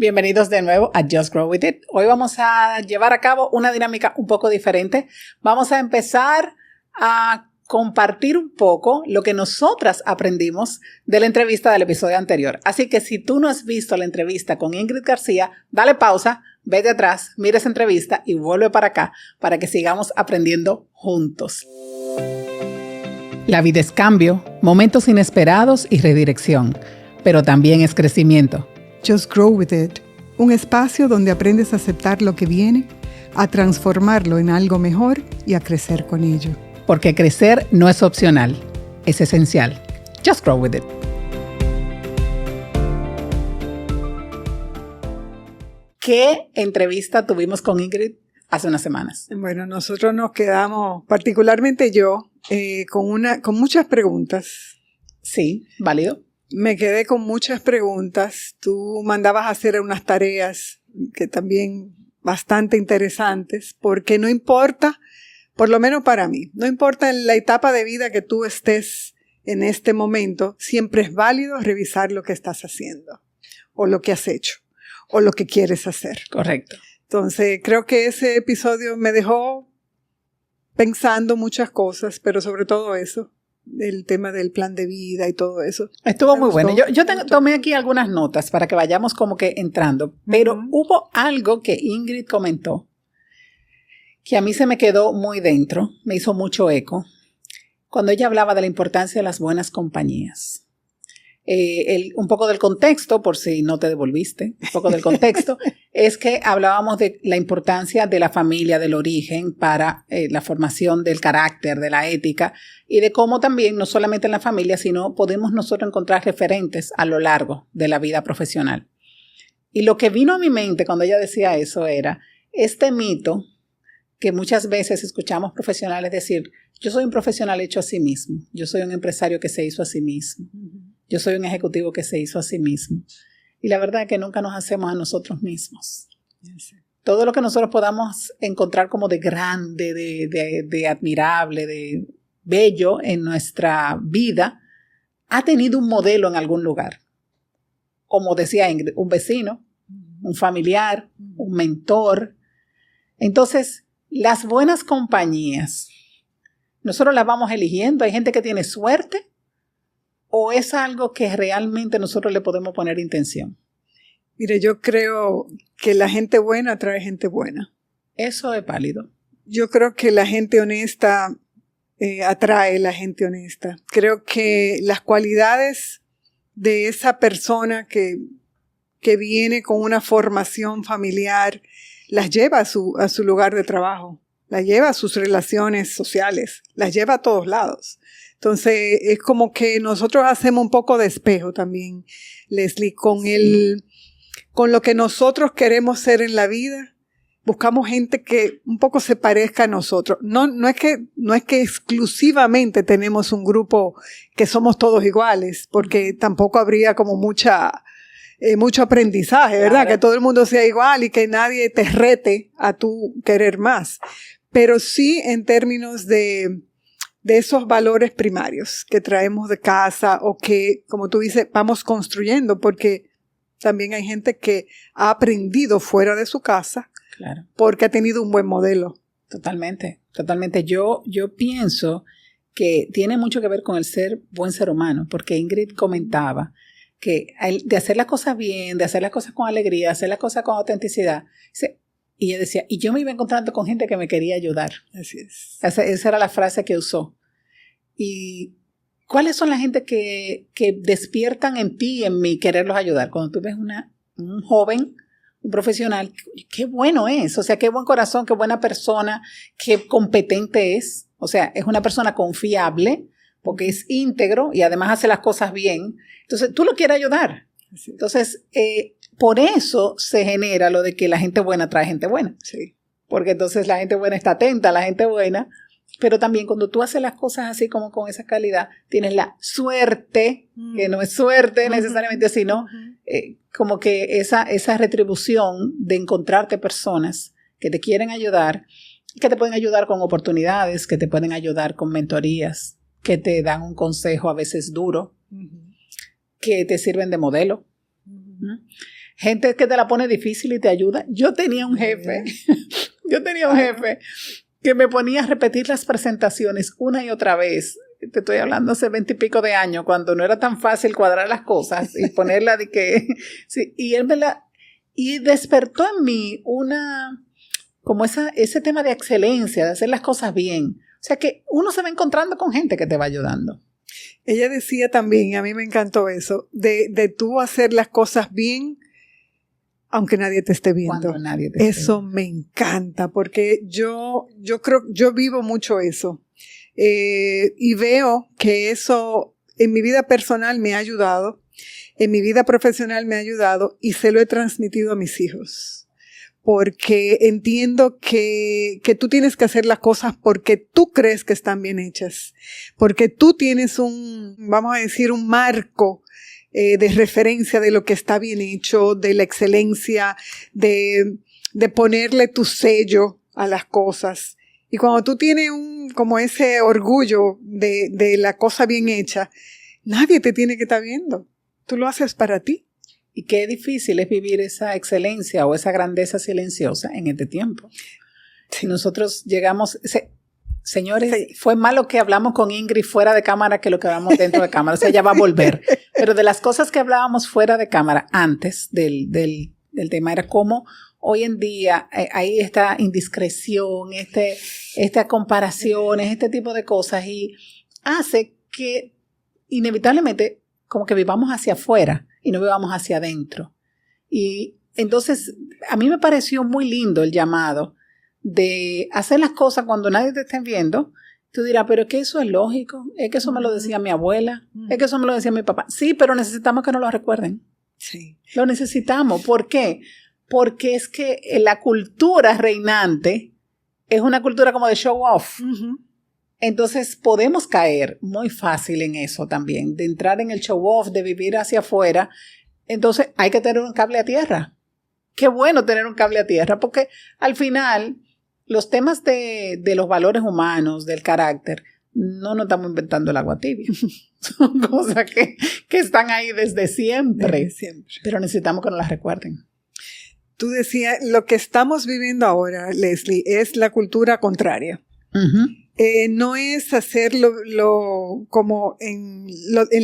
Bienvenidos de nuevo a Just Grow With It. Hoy vamos a llevar a cabo una dinámica un poco diferente. Vamos a empezar a compartir un poco lo que nosotras aprendimos de la entrevista del episodio anterior. Así que si tú no has visto la entrevista con Ingrid García, dale pausa, vete atrás, mira esa entrevista y vuelve para acá para que sigamos aprendiendo juntos. La vida es cambio, momentos inesperados y redirección, pero también es crecimiento. Just Grow With It, un espacio donde aprendes a aceptar lo que viene, a transformarlo en algo mejor y a crecer con ello. Porque crecer no es opcional, es esencial. Just Grow With It. ¿Qué entrevista tuvimos con Ingrid hace unas semanas? Bueno, nosotros nos quedamos, particularmente yo, con muchas preguntas. Sí, válido. Me quedé con muchas preguntas. Tú mandabas a hacer unas tareas que también bastante interesantes, porque no importa, por lo menos para mí, no importa en la etapa de vida que tú estés en este momento, siempre es válido revisar lo que estás haciendo, o lo que has hecho, o lo que quieres hacer. Correcto. Entonces, creo que ese episodio me dejó pensando muchas cosas, pero sobre todo eso. El tema del plan de vida y todo eso. Estuvo muy bueno. Yo tomé aquí algunas notas para que vayamos como que entrando, pero hubo algo que Ingrid comentó que a mí se me quedó muy dentro, me hizo mucho eco, cuando ella hablaba de la importancia de las buenas compañías. Un poco del contexto, por si no te devolviste, un poco del contexto, es que hablábamos de la importancia de la familia, del origen para la formación del carácter, de la ética y de cómo también, no solamente en la familia, sino podemos nosotros encontrar referentes a lo largo de la vida profesional. Y lo que vino a mi mente cuando ella decía eso era este mito que muchas veces escuchamos profesionales decir, yo soy un profesional hecho a sí mismo, yo soy un empresario que se hizo a sí mismo. Yo soy un ejecutivo que se hizo a sí mismo. Y la verdad es que nunca nos hacemos a nosotros mismos. Sí. Todo lo que nosotros podamos encontrar como de grande, de admirable, de bello en nuestra vida, ha tenido un modelo en algún lugar. Como decía Ingrid, un vecino, un familiar, un mentor. Entonces, las buenas compañías, nosotros las vamos eligiendo. Hay gente que tiene suerte, ¿o es algo que realmente nosotros le podemos poner intención? Mire, yo creo que la gente buena atrae gente buena. Eso es válido. Yo creo que la gente honesta atrae la gente honesta. Creo que las cualidades de esa persona que viene con una formación familiar las lleva a su lugar de trabajo, las lleva a sus relaciones sociales, las lleva a todos lados. Entonces, es como que nosotros hacemos un poco de espejo también, Leslie, con lo que nosotros queremos ser en la vida. Buscamos gente que un poco se parezca a nosotros. No es que exclusivamente tenemos un grupo que somos todos iguales, porque tampoco habría como mucho aprendizaje, ¿verdad? Claro. Que todo el mundo sea igual y que nadie te rete a tu querer más. Pero sí en términos de esos valores primarios que traemos de casa o que, como tú dices, vamos construyendo, porque también hay gente que ha aprendido fuera de su casa, claro, porque ha tenido un buen modelo. Totalmente, totalmente. Yo pienso que tiene mucho que ver con el buen ser humano, porque Ingrid comentaba que de hacer las cosas bien, de hacer las cosas con alegría, hacer las cosas con autenticidad, y ella decía, y yo me iba encontrando con gente que me quería ayudar. Así es. Esa era la frase que usó. ¿Y cuáles son las gente que despiertan en ti y en mí quererlos ayudar? Cuando tú ves un joven, un profesional, qué bueno es. O sea, qué buen corazón, qué buena persona, qué competente es. O sea, es una persona confiable porque es íntegro y además hace las cosas bien. Entonces, tú lo quieres ayudar. Entonces, por eso se genera lo de que la gente buena trae gente buena. Sí. Porque entonces la gente buena está atenta a la gente buena, pero también cuando tú haces las cosas así como con esa calidad, tienes la suerte, que no es suerte necesariamente, sino como que esa retribución de encontrarte personas que te quieren ayudar, que te pueden ayudar con oportunidades, que te pueden ayudar con mentorías, que te dan un consejo a veces duro, que te sirven de modelo. gente que te la pone difícil y te ayuda. Yo tenía un jefe que me ponía a repetir las presentaciones una y otra vez. Te estoy hablando hace 20 y pico de años, cuando no era tan fácil cuadrar las cosas y ponerla de que... Sí, y él y despertó en mí como ese tema de excelencia, de hacer las cosas bien. O sea que uno se va encontrando con gente que te va ayudando. Ella decía también, y a mí me encantó eso, de tú hacer las cosas bien, aunque nadie te esté viendo. Cuando nadie te esté Eso viendo. me encanta, porque yo creo, yo vivo mucho eso. Y veo que eso en mi vida personal me ha ayudado, en mi vida profesional me ha ayudado, y se lo he transmitido a mis hijos. Porque entiendo que tú tienes que hacer las cosas porque tú crees que están bien hechas, porque tú tienes vamos a decir, un marco de referencia de lo que está bien hecho, de la excelencia, de ponerle tu sello a las cosas. Y cuando tú tienes como ese orgullo de la cosa bien hecha, nadie te tiene que estar viendo. Tú lo haces para ti. Y qué difícil es vivir esa excelencia o esa grandeza silenciosa en este tiempo. Si nosotros llegamos... Señores, sí. Fue más lo que hablamos con Ingrid fuera de cámara que lo que hablamos dentro de cámara. O sea, ella va a volver. Pero de las cosas que hablábamos fuera de cámara antes del tema era cómo hoy en día hay esta indiscreción, esta comparación, este tipo de cosas, y hace que inevitablemente como que vivamos hacia afuera y no vivamos hacia adentro. Y entonces a mí me pareció muy lindo el llamado de hacer las cosas cuando nadie te esté viendo. Tú dirás, pero es que eso es lógico, es que eso me lo decía mi abuela, es que eso me lo decía mi papá. Sí, pero necesitamos que nos lo recuerden. Sí. Lo necesitamos. ¿Por qué? Porque es que la cultura reinante es una cultura como de show off. Uh-huh. Entonces podemos caer muy fácil en eso también, de entrar en el show off, de vivir hacia afuera. Entonces hay que tener un cable a tierra. Qué bueno tener un cable a tierra, porque al final los temas de los valores humanos, del carácter, no nos estamos inventando el agua tibia. Son cosas que están ahí desde siempre. Desde siempre. Pero necesitamos que nos las recuerden. Tú decías, lo que estamos viviendo ahora, Leslie, es la cultura contraria. Uh-huh. No es hacerlo como en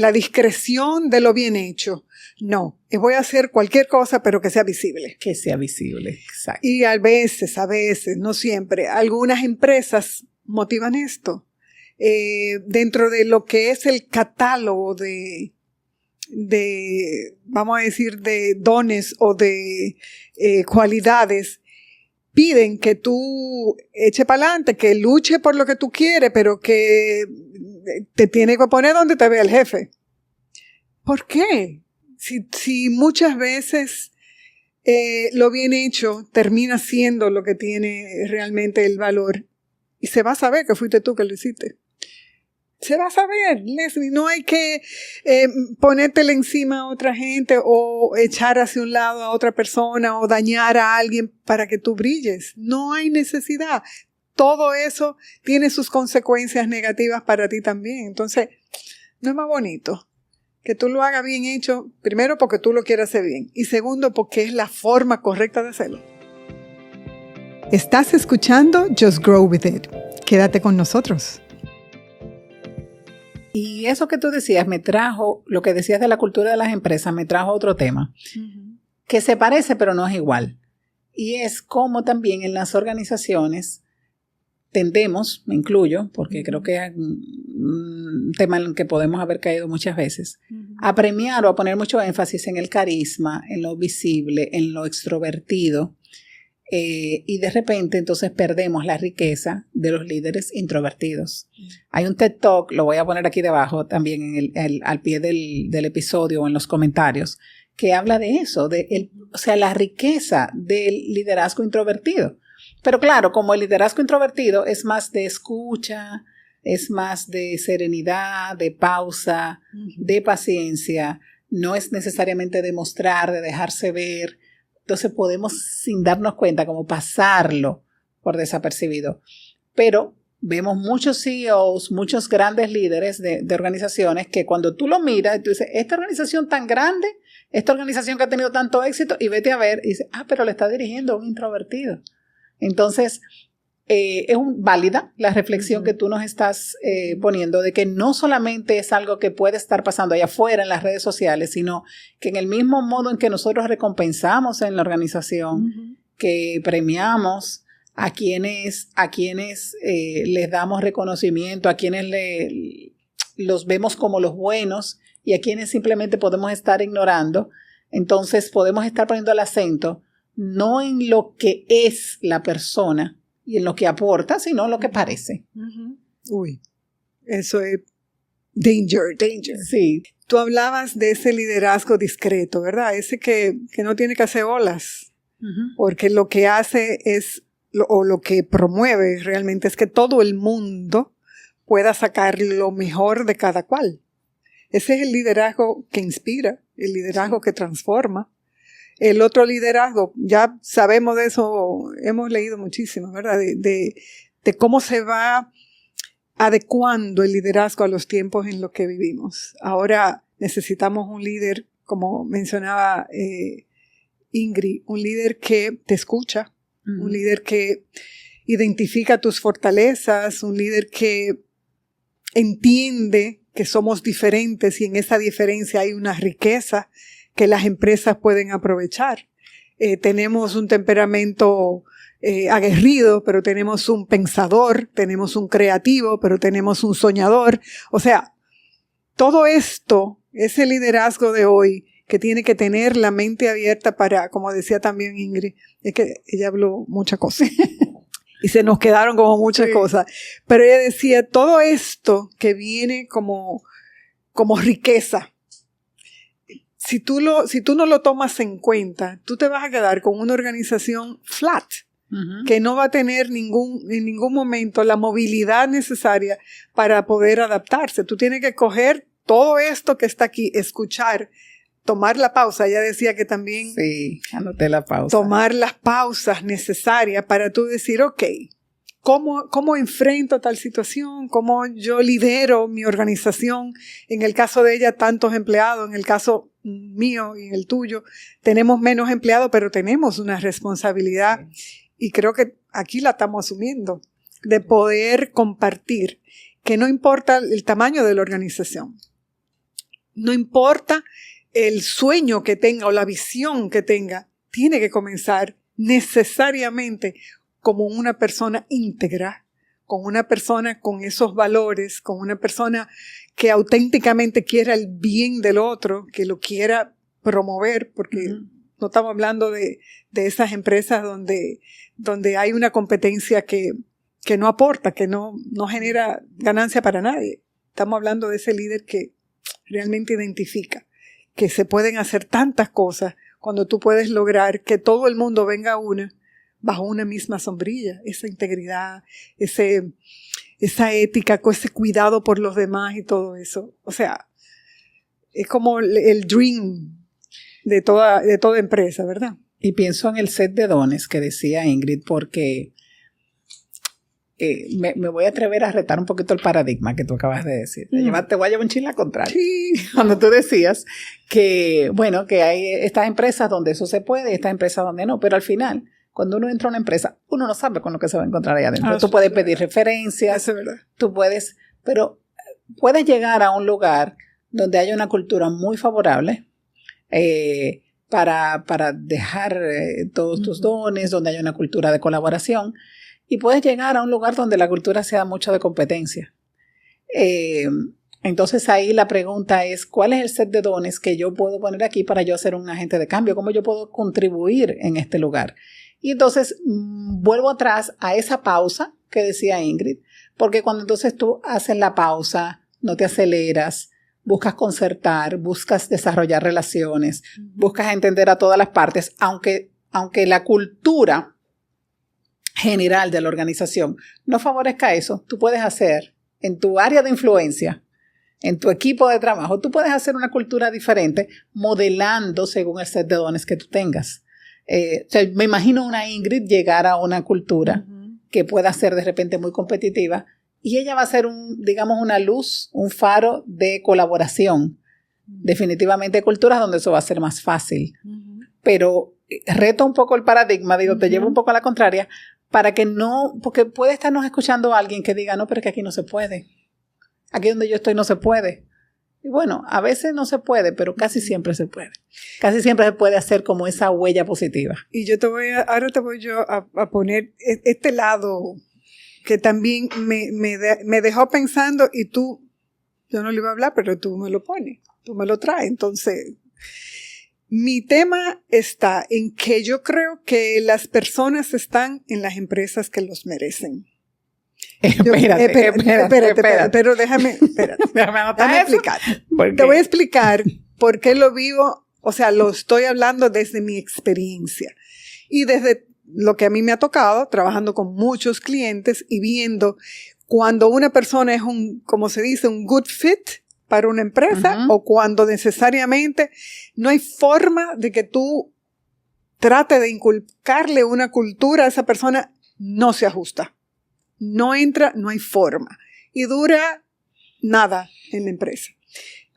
la discreción de lo bien hecho. No, voy a hacer cualquier cosa, pero que sea visible. Que sea visible, exacto. Y a veces, no siempre, algunas empresas motivan esto. Dentro de lo que es el catálogo de vamos a decir, de dones o de cualidades, piden que tú eche para adelante, que luche por lo que tú quieres, pero que te tiene que poner donde te ve el jefe. ¿Por qué? Si muchas veces lo bien hecho termina siendo lo que tiene realmente el valor, y se va a saber que fuiste tú que lo hiciste. Se va a saber, Leslie. No hay que ponértele encima a otra gente o echar hacia un lado a otra persona o dañar a alguien para que tú brilles. No hay necesidad. Todo eso tiene sus consecuencias negativas para ti también. Entonces, no es más bonito que tú lo hagas bien hecho, primero porque tú lo quieras hacer bien y segundo porque es la forma correcta de hacerlo. Estás escuchando Just Grow With It. Quédate con nosotros. Y eso que tú decías me trajo, lo que decías de la cultura de las empresas, me trajo otro tema, uh-huh, que se parece pero no es igual. Y es como también en las organizaciones tendemos, me incluyo, porque creo que es un tema en el que podemos haber caído muchas veces, uh-huh, a premiar o a poner mucho énfasis en el carisma, en lo visible, en lo extrovertido. Y de repente entonces perdemos la riqueza de los líderes introvertidos. Hay un TED Talk, lo voy a poner aquí debajo también al pie del episodio o en los comentarios, que habla de eso, o sea, la riqueza del liderazgo introvertido. Pero claro, como el liderazgo introvertido es más de escucha, es más de serenidad, de pausa, de paciencia, no es necesariamente de mostrar, de dejarse ver. Entonces podemos, sin darnos cuenta, como pasarlo por desapercibido. Pero vemos muchos CEOs, muchos grandes líderes de organizaciones que cuando tú lo miras, tú dices, esta organización tan grande esta organización que ha tenido tanto éxito, y vete a ver, y dice, pero le está dirigiendo a un introvertido. Entonces, es válida la reflexión que tú nos estás poniendo de que no solamente es algo que puede estar pasando allá afuera en las redes sociales, sino que en el mismo modo en que nosotros recompensamos en la organización, que premiamos a quienes les damos reconocimiento, a quienes los vemos como los buenos y a quienes simplemente podemos estar ignorando, entonces podemos estar poniendo el acento no en lo que es la persona y en lo que aporta, sino en lo que parece. Uy, eso es danger. Sí. Tú hablabas de ese liderazgo discreto, ¿verdad? Ese que no tiene que hacer olas, porque lo que hace es, o lo que promueve realmente es que todo el mundo pueda sacar lo mejor de cada cual. Ese es el liderazgo que inspira, el liderazgo que transforma. El otro liderazgo, ya sabemos de eso, hemos leído muchísimo, ¿verdad? De cómo se va adecuando el liderazgo a los tiempos en los que vivimos. Ahora necesitamos un líder, como mencionaba Ingrid, un líder que te escucha, un líder que identifica tus fortalezas, un líder que entiende que somos diferentes y en esa diferencia hay una riqueza que las empresas pueden aprovechar. Tenemos un temperamento aguerrido, pero tenemos un pensador, tenemos un creativo, pero tenemos un soñador. O sea, todo esto, ese liderazgo de hoy, que tiene que tener la mente abierta para, como decía también Ingrid, es que ella habló muchas cosas y se nos quedaron como muchas cosas, pero ella decía, todo esto que viene como riqueza, si tú no lo tomas en cuenta, tú te vas a quedar con una organización flat, que no va a tener en ningún momento la movilidad necesaria para poder adaptarse. Tú tienes que coger todo esto que está aquí, escuchar, tomar la pausa. Ella decía que también... Sí, anoté la pausa. Tomar las pausas necesarias para tú decir, ok, ¿cómo enfrento tal situación? ¿Cómo yo lidero mi organización? En el caso de ella, tantos empleados. En el caso mío y en el tuyo, tenemos menos empleados, pero tenemos una responsabilidad. Y creo que aquí la estamos asumiendo, de poder compartir, que no importa el tamaño de la organización, no importa el sueño que tenga o la visión que tenga, tiene que comenzar necesariamente como una persona íntegra, con una persona con esos valores, con una persona que auténticamente quiera el bien del otro, que lo quiera promover, porque no estamos hablando de esas empresas donde hay una competencia que no aporta, que no genera ganancia para nadie. Estamos hablando de ese líder que realmente identifica que se pueden hacer tantas cosas cuando tú puedes lograr que todo el mundo venga bajo una misma sombrilla. Esa integridad, esa ética, ese cuidado por los demás y todo eso. O sea, es como el dream de toda empresa, ¿verdad? Y pienso en el set de dones que decía Ingrid, porque me voy a atrever a retar un poquito el paradigma que tú acabas de decir. Te voy a llevar un chin la contraria. Sí. Cuando tú decías que, bueno, que hay estas empresas donde eso se puede y estas empresas donde no, pero al final, cuando uno entra a una empresa, uno no sabe con lo que se va a encontrar allá adentro. Tú puedes pedir referencias, eso es verdad. Pero puedes llegar a un lugar donde haya una cultura muy favorable, para dejar todos tus dones, donde haya una cultura de colaboración, y puedes llegar a un lugar donde la cultura sea mucho de competencia. Entonces ahí la pregunta es, ¿cuál es el set de dones que yo puedo poner aquí para yo ser un agente de cambio? ¿Cómo yo puedo contribuir en este lugar? Y entonces vuelvo atrás a esa pausa que decía Ingrid, porque cuando entonces tú haces la pausa, no te aceleras, buscas concertar, buscas desarrollar relaciones, buscas entender a todas las partes, aunque la cultura general de la organización no favorezca eso, tú puedes hacer en tu área de influencia, en tu equipo de trabajo, tú puedes hacer una cultura diferente modelando según el set de dones que tú tengas. Me imagino una Ingrid llegar a una cultura que pueda ser de repente muy competitiva, y ella va a ser digamos una luz, un faro de colaboración, Definitivamente hay culturas donde eso va a ser más fácil. Pero reto un poco el paradigma, te llevo un poco a la contraria, para que no, porque puede estarnos escuchando alguien que diga, no, pero es que aquí no se puede. Aquí donde yo estoy no se puede. Y bueno, a veces no se puede, pero casi siempre se puede. Casi siempre se puede hacer como esa huella positiva. Y ahora te voy yo a poner este lado que también me dejó pensando y yo no le iba a hablar, pero tú me lo pones, tú me lo traes. Entonces, mi tema está en que yo creo que las personas están en las empresas que los merecen. Espérate. Pero déjame explicar. Te voy a explicar por qué lo vivo, o sea, lo estoy hablando desde mi experiencia y desde lo que a mí me ha tocado, trabajando con muchos clientes y viendo cuando una persona es como se dice, un good fit para una empresa, o cuando necesariamente no hay forma de que tú trate de inculcarle una cultura a esa persona, no se ajusta. No entra, no hay forma. Y dura nada en la empresa.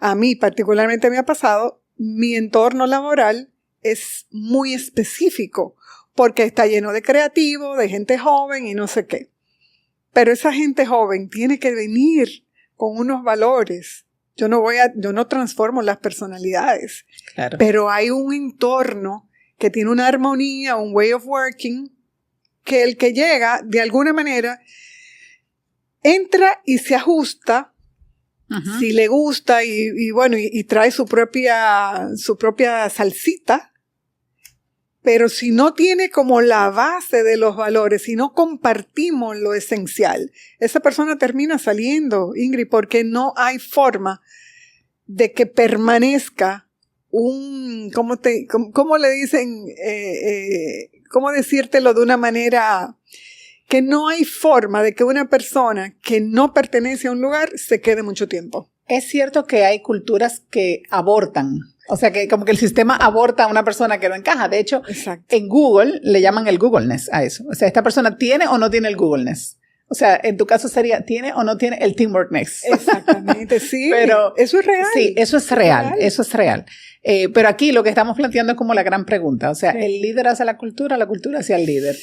A mí particularmente me ha pasado, mi entorno laboral es muy específico porque está lleno de creativos, de gente joven y no sé qué. Pero esa gente joven tiene que venir con unos valores. Yo no transformo las personalidades. Claro. Pero hay un entorno que tiene una armonía, un way of working, que el que llega, de alguna manera, entra y se ajusta, si le gusta y trae su propia salsita, pero si no tiene como la base de los valores, si no compartimos lo esencial, esa persona termina saliendo, Ingrid, porque no hay forma de que permanezca ¿cómo le dicen? ¿Cómo decírtelo de una manera que no hay forma de que una persona que no pertenece a un lugar se quede mucho tiempo? Es cierto que hay culturas que abortan, o sea, que como que el sistema aborta a una persona que no encaja. De hecho, exacto, en Google le llaman el Googleness a eso. O sea, esta persona tiene o no tiene el Googleness. O sea, en tu caso sería, ¿tiene o no tiene el Teamworkness? Exactamente, sí. Pero eso es real. Sí, eso es real. Eso es real. Pero aquí lo que estamos planteando es como la gran pregunta. O sea, ¿el líder hacia la cultura hacia el líder?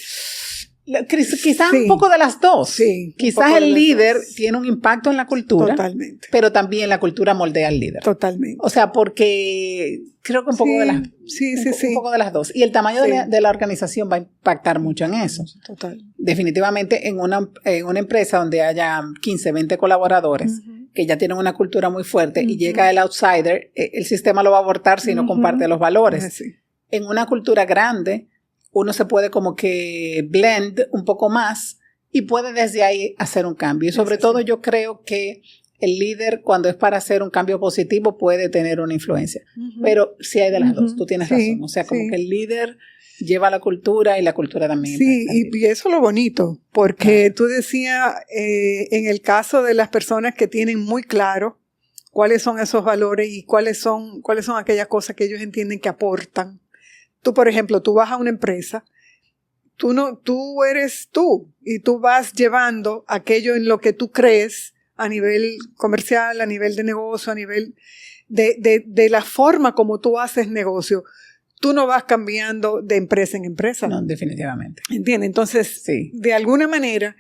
Quizás un poco de las dos. Sí, quizás el líder tiene un impacto en la cultura. Totalmente. Pero también la cultura moldea al líder. Totalmente. O sea, porque creo que un poco de las un poco de las dos. Y el tamaño de la organización va a impactar mucho en eso. Total. Definitivamente en una empresa donde haya 15, 20 colaboradores que ya tienen una cultura muy fuerte y llega el outsider, el sistema lo va a abortar si no comparte los valores. En una cultura grande, uno se puede como que blend un poco más y puede desde ahí hacer un cambio. Y sobre todo yo creo que el líder, cuando es para hacer un cambio positivo, puede tener una influencia. Pero sí hay de las dos, tú tienes razón. O sea, como que el líder lleva la cultura y la cultura también. Sí, y eso es lo bonito, porque tú decías, en el caso de las personas que tienen muy claro cuáles son esos valores y cuáles son aquellas cosas que ellos entienden que aportan. Tú, por ejemplo, tú vas a una empresa, tú eres tú y tú vas llevando aquello en lo que tú crees a nivel comercial, a nivel de negocio, a nivel de la forma como tú haces negocio. Tú no vas cambiando de empresa en empresa. No, definitivamente. ¿Entiendes? Entonces, de alguna manera,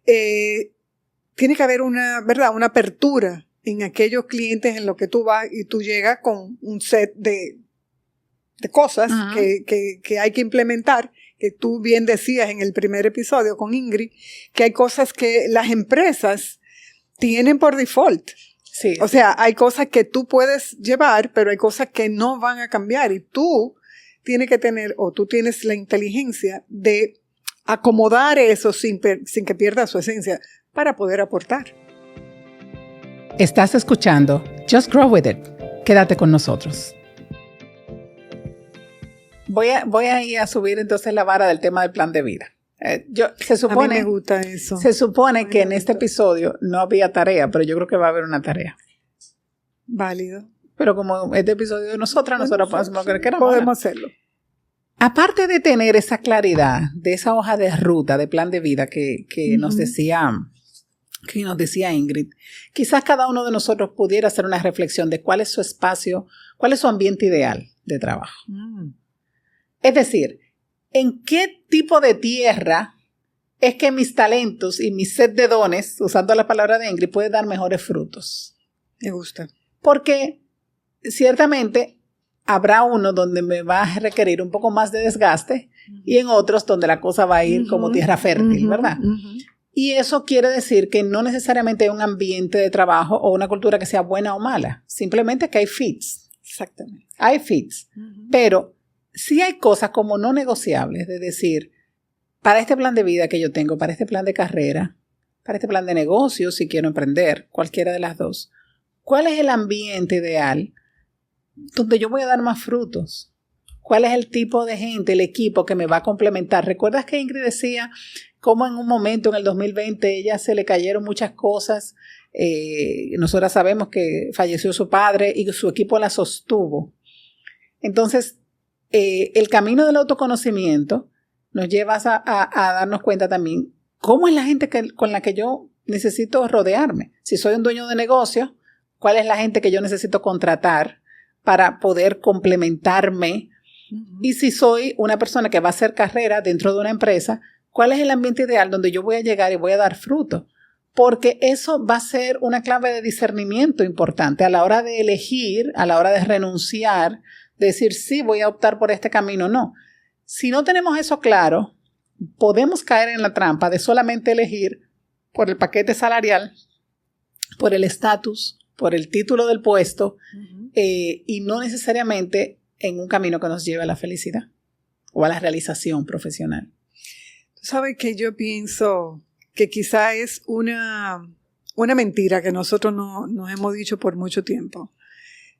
tiene que haber una apertura en aquellos clientes en los que tú vas y tú llegas con un set de cosas que hay que implementar, que tú bien decías en el primer episodio con Ingrid, que hay cosas que las empresas tienen por default. Sí. O sea, hay cosas que tú puedes llevar, pero hay cosas que no van a cambiar y tú tienes que tener, o tú tienes la inteligencia de acomodar eso sin que pierda su esencia para poder aportar. Estás escuchando Just Grow With It. Quédate con nosotros. Voy a ir a subir entonces la vara del tema del plan de vida. Se supone, a mí me gusta eso. Se supone que en este episodio no había tarea, pero yo creo que va a haber una tarea. Válido. Pero como este episodio de nosotros podemos hacer lo que queramos. Podemos hacerlo. Aparte de tener esa claridad de esa hoja de ruta, de plan de vida que nos decía que nos decía Ingrid, quizás cada uno de nosotros pudiera hacer una reflexión de cuál es su espacio, cuál es su ambiente ideal de trabajo. Es decir, ¿en qué tipo de tierra es que mis talentos y mi set de dones, usando la palabra de Ingrid, puede dar mejores frutos? Me gusta. Porque ciertamente habrá uno donde me va a requerir un poco más de desgaste y en otros donde la cosa va a ir como tierra fértil, ¿verdad? Y eso quiere decir que no necesariamente hay un ambiente de trabajo o una cultura que sea buena o mala. Simplemente que hay fits. Exactamente. Hay fits. Pero sí hay cosas como no negociables, de decir, para este plan de vida que yo tengo, para este plan de carrera, para este plan de negocio, si quiero emprender, cualquiera de las dos, ¿cuál es el ambiente ideal donde yo voy a dar más frutos? ¿Cuál es el tipo de gente, el equipo que me va a complementar? ¿Recuerdas que Ingrid decía cómo en un momento, en el 2020, ella se le cayeron muchas cosas? Nosotras sabemos que falleció su padre y su equipo la sostuvo. Entonces, el camino del autoconocimiento nos lleva a darnos cuenta también cómo es la gente con la que yo necesito rodearme. Si soy un dueño de negocio, ¿cuál es la gente que yo necesito contratar para poder complementarme? Y si soy una persona que va a hacer carrera dentro de una empresa, ¿cuál es el ambiente ideal donde yo voy a llegar y voy a dar fruto? Porque eso va a ser una clave de discernimiento importante a la hora de elegir, a la hora de renunciar, de decir sí, voy a optar por este camino, no. Si no tenemos eso claro, podemos caer en la trampa de solamente elegir por el paquete salarial, por el estatus, por el título del puesto, y no necesariamente en un camino que nos lleve a la felicidad o a la realización profesional. Tú sabes que yo pienso que quizá es una mentira que nosotros nos hemos dicho por mucho tiempo,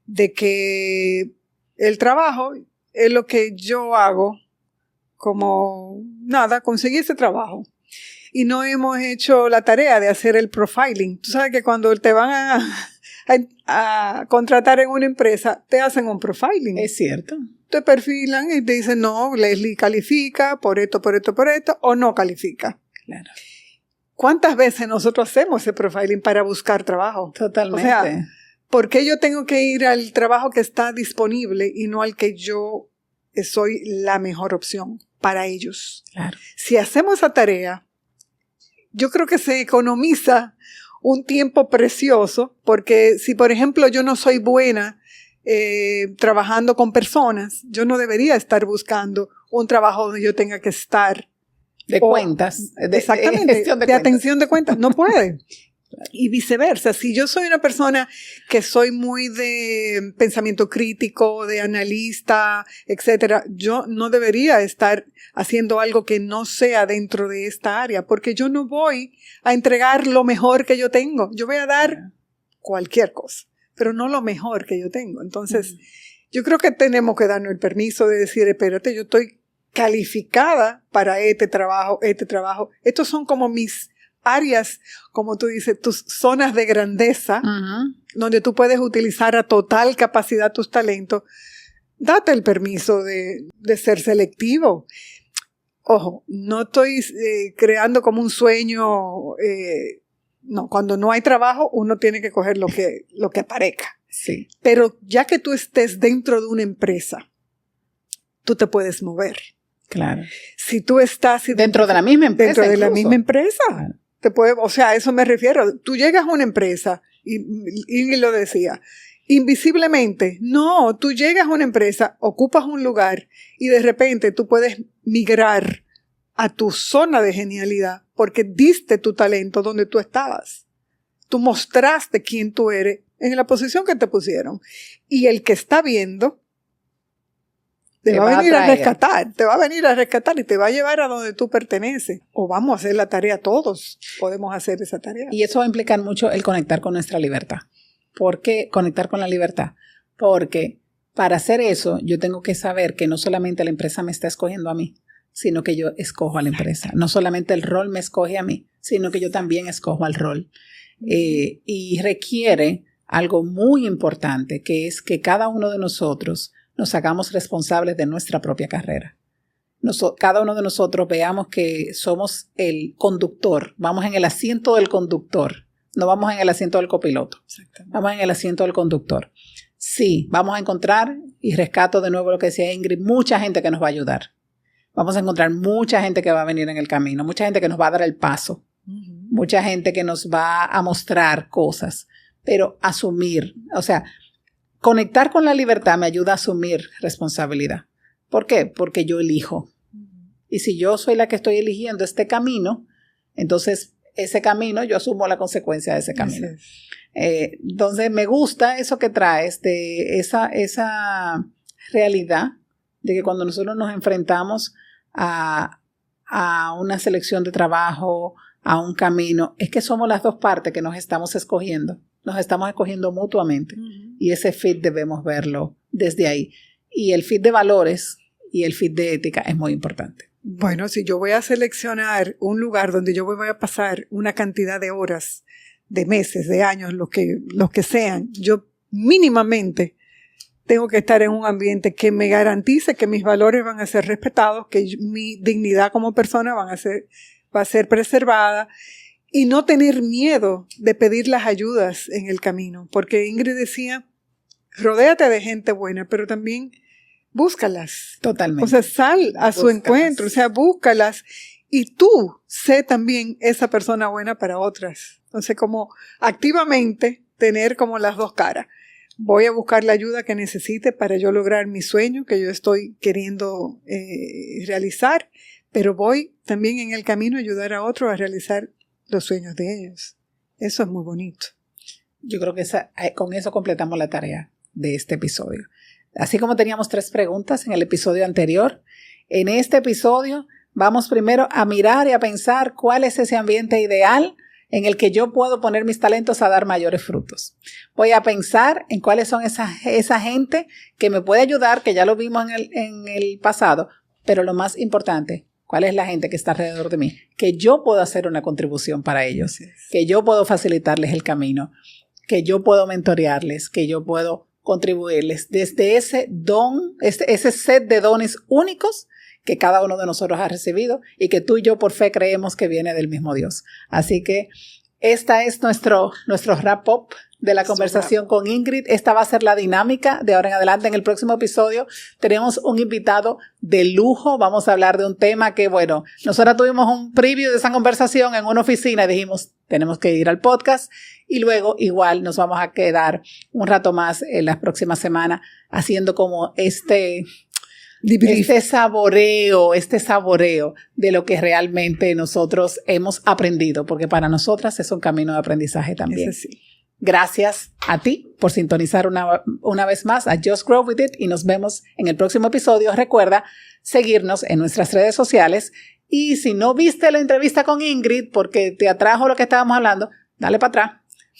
de que el trabajo es lo que yo hago como nada, conseguí ese trabajo. Y no hemos hecho la tarea de hacer el profiling. Tú sabes que cuando te van a contratar en una empresa, te hacen un profiling. Es cierto. Te perfilan y te dicen, no, Leslie califica por esto, o no califica. Claro. ¿Cuántas veces nosotros hacemos ese profiling para buscar trabajo? Totalmente. O sea, ¿por qué yo tengo que ir al trabajo que está disponible y no al que yo soy la mejor opción para ellos? Claro. Si hacemos esa tarea, yo creo que se economiza un tiempo precioso, porque si, por ejemplo, yo no soy buena trabajando con personas, yo no debería estar buscando un trabajo donde yo tenga que estar de cuentas. Exactamente, de atención de cuentas. No puede. Y viceversa, si yo soy una persona que soy muy de pensamiento crítico, de analista, etcétera, yo no debería estar haciendo algo que no sea dentro de esta área, porque yo no voy a entregar lo mejor que yo tengo. Yo voy a dar cualquier cosa, pero no lo mejor que yo tengo. Entonces, yo creo que tenemos que darnos el permiso de decir, espérate, yo estoy calificada para este trabajo. Estos son como mis áreas, como tú dices, tus zonas de grandeza, donde tú puedes utilizar a total capacidad tus talentos. Date el permiso de ser selectivo. Ojo, no estoy creando como un sueño. No, cuando no hay trabajo, uno tiene que coger lo que aparezca. Sí. Pero ya que tú estés dentro de una empresa, tú te puedes mover. Claro. Si tú estás dentro de la misma empresa. Dentro de incluso. la misma empresa. Claro. O sea, a eso me refiero. Tú llegas a una empresa, y lo decía, invisiblemente. No, tú llegas a una empresa, ocupas un lugar y de repente tú puedes migrar a tu zona de genialidad porque diste tu talento donde tú estabas. Tú mostraste quién tú eres en la posición que te pusieron. Y el que está viendo te va a venir a rescatar, y te va a llevar a donde tú perteneces. O vamos a hacer la tarea todos, podemos hacer esa tarea. Y eso va a implicar mucho el conectar con nuestra libertad. ¿Por qué conectar con la libertad? Porque para hacer eso yo tengo que saber que no solamente la empresa me está escogiendo a mí, sino que yo escojo a la empresa. No solamente el rol me escoge a mí, sino que yo también escojo al rol. Y requiere algo muy importante, que es que cada uno de nosotros nos hagamos responsables de nuestra propia carrera. cada uno de nosotros veamos que somos el conductor, vamos en el asiento del conductor, no vamos en el asiento del copiloto, vamos en el asiento del conductor. Sí, vamos a encontrar, y rescato de nuevo lo que decía Ingrid, mucha gente que nos va a ayudar. Vamos a encontrar mucha gente que va a venir en el camino, mucha gente que nos va a dar el paso, mucha gente que nos va a mostrar cosas, pero asumir, o sea, conectar con la libertad me ayuda a asumir responsabilidad. ¿Por qué? Porque yo elijo. Y si yo soy la que estoy eligiendo este camino, entonces ese camino, yo asumo la consecuencia de ese camino. Entonces me gusta eso que traes de esa realidad de que cuando nosotros nos enfrentamos a una selección de trabajo, a un camino, es que somos las dos partes que nos estamos escogiendo mutuamente. Y ese fit debemos verlo desde ahí. Y el fit de valores y el fit de ética es muy importante. Bueno, si yo voy a seleccionar un lugar donde yo voy a pasar una cantidad de horas, de meses, de años, los que sean, yo mínimamente tengo que estar en un ambiente que me garantice que mis valores van a ser respetados, que mi dignidad como persona va a ser preservada y no tener miedo de pedir las ayudas en el camino. Porque Ingrid decía, rodéate de gente buena, pero también búscalas. Totalmente. O sea, sal a su encuentro, o sea, búscalas. Y tú sé también esa persona buena para otras. Entonces, como activamente tener como las dos caras. Voy a buscar la ayuda que necesite para yo lograr mi sueño que yo estoy queriendo realizar, pero voy también en el camino a ayudar a otros a realizar los sueños de ellos. Eso es muy bonito. Yo creo que con eso completamos la tarea de este episodio. Así como teníamos 3 preguntas en el episodio anterior, en este episodio vamos primero a mirar y a pensar cuál es ese ambiente ideal en el que yo puedo poner mis talentos a dar mayores frutos. Voy a pensar en cuáles son esa gente que me puede ayudar, que ya lo vimos en el pasado, pero lo más importante, ¿cuál es la gente que está alrededor de mí? Que yo puedo hacer una contribución para ellos, que yo puedo facilitarles el camino, que yo puedo mentorearles, que yo puedo contribuirles desde ese don, ese set de dones únicos que cada uno de nosotros ha recibido y que tú y yo por fe creemos que viene del mismo Dios. Así que esta es nuestro wrap-up de la conversación con Ingrid. Esta va a ser la dinámica de ahora en adelante. En el próximo episodio tenemos un invitado de lujo. Vamos a hablar de un tema que, bueno, nosotros tuvimos un preview de esa conversación en una oficina y dijimos, tenemos que ir al podcast. Y luego igual nos vamos a quedar un rato más en las próximas semanas haciendo como este saboreo de lo que realmente nosotros hemos aprendido, porque para nosotras es un camino de aprendizaje también. Eso sí. Gracias a ti por sintonizar una vez más a Just Grow With It y nos vemos en el próximo episodio. Recuerda seguirnos en nuestras redes sociales y si no viste la entrevista con Ingrid porque te atrajo lo que estábamos hablando, dale para atrás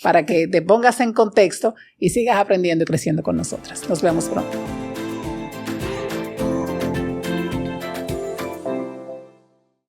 para que te pongas en contexto y sigas aprendiendo y creciendo con nosotras. Nos vemos pronto.